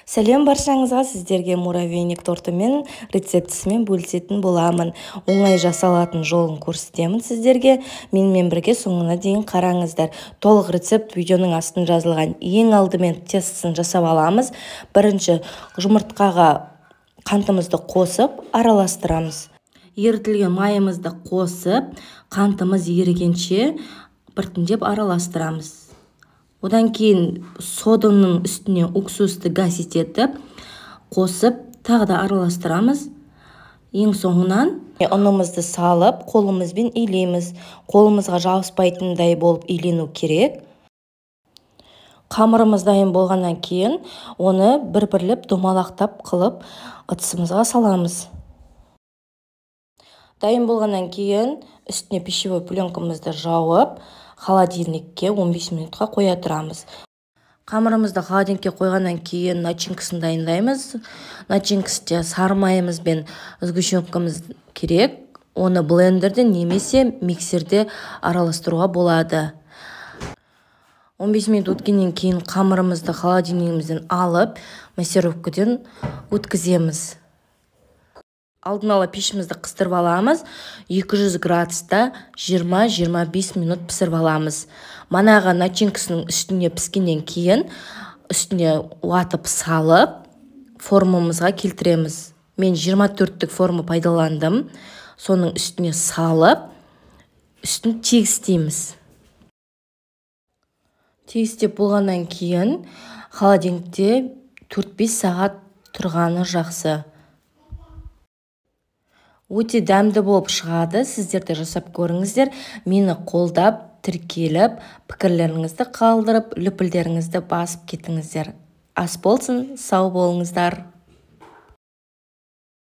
Сәлем баршаңызға, сіздерге муравейник тортымен рецептісімен бөлісетін боламын. Оңай жасалатын жолын көрсетемін сіздерге. Менімен бірге соңына дейін қараңыздар. Толық рецепт видеоның астын жазылған. Ең алдымен тестісін жасап аламыз. Бірінші жұмыртқаға қантымызды қосып араластырамыз. Ерітілген майымызды қосып, қантымыз ерігенше біртіндеп араластырамыз. Одан кейін соданың үстіне уксусты гасить етіп, қосып, тағы да араластырамыз. Ең соңынан ұнымызды салып, қолымызбен илейміз. Қолымызға жабыспайтындай болып илену керек. Қамырымыз дайын болғаннан кейін, оны бір-бірлеп домалақтап қылып, ыдысымызға саламыз. Дайын болғаннан кейін, үстіне пищевой пленкамызды жауып, холодильникке 15 минутқа қоя тұрамыз. Қамырымызды холодильникке қойғаннан кейін начинкасын дайындаймыз. Начинкасында сары майымыз бен сгущенкамыз керек. Оны блендерде немесе миксерде араластыруға болады. 15 минут өткеннен кейін қамырымызды холодильнигімізден алып, массировкадан өткіземіз. Алдын ала пешімізді қыстырып аламыз. 200 градуста 20-25 минут пісіріп аламыз. Манағы начинкасының үстіне піскеннен кейін үстіне уатып салып, формамызға келтіреміз. Мен 24-тік форма пайдаландым. Соның үстіне салып, үстін тегістейміз. Тегістеп болғаннан кейін холодильникте 4-5 сағат тұрғаны жақсы. Өте дәмді болып шығады. Сіздер де жасап көріңіздер. Мені қолдап, тіркеліп, пікірлеріңізді қалдырып, лүпілдеріңізді басып кетіңіздер. Ас болсын, сау болыңыздар.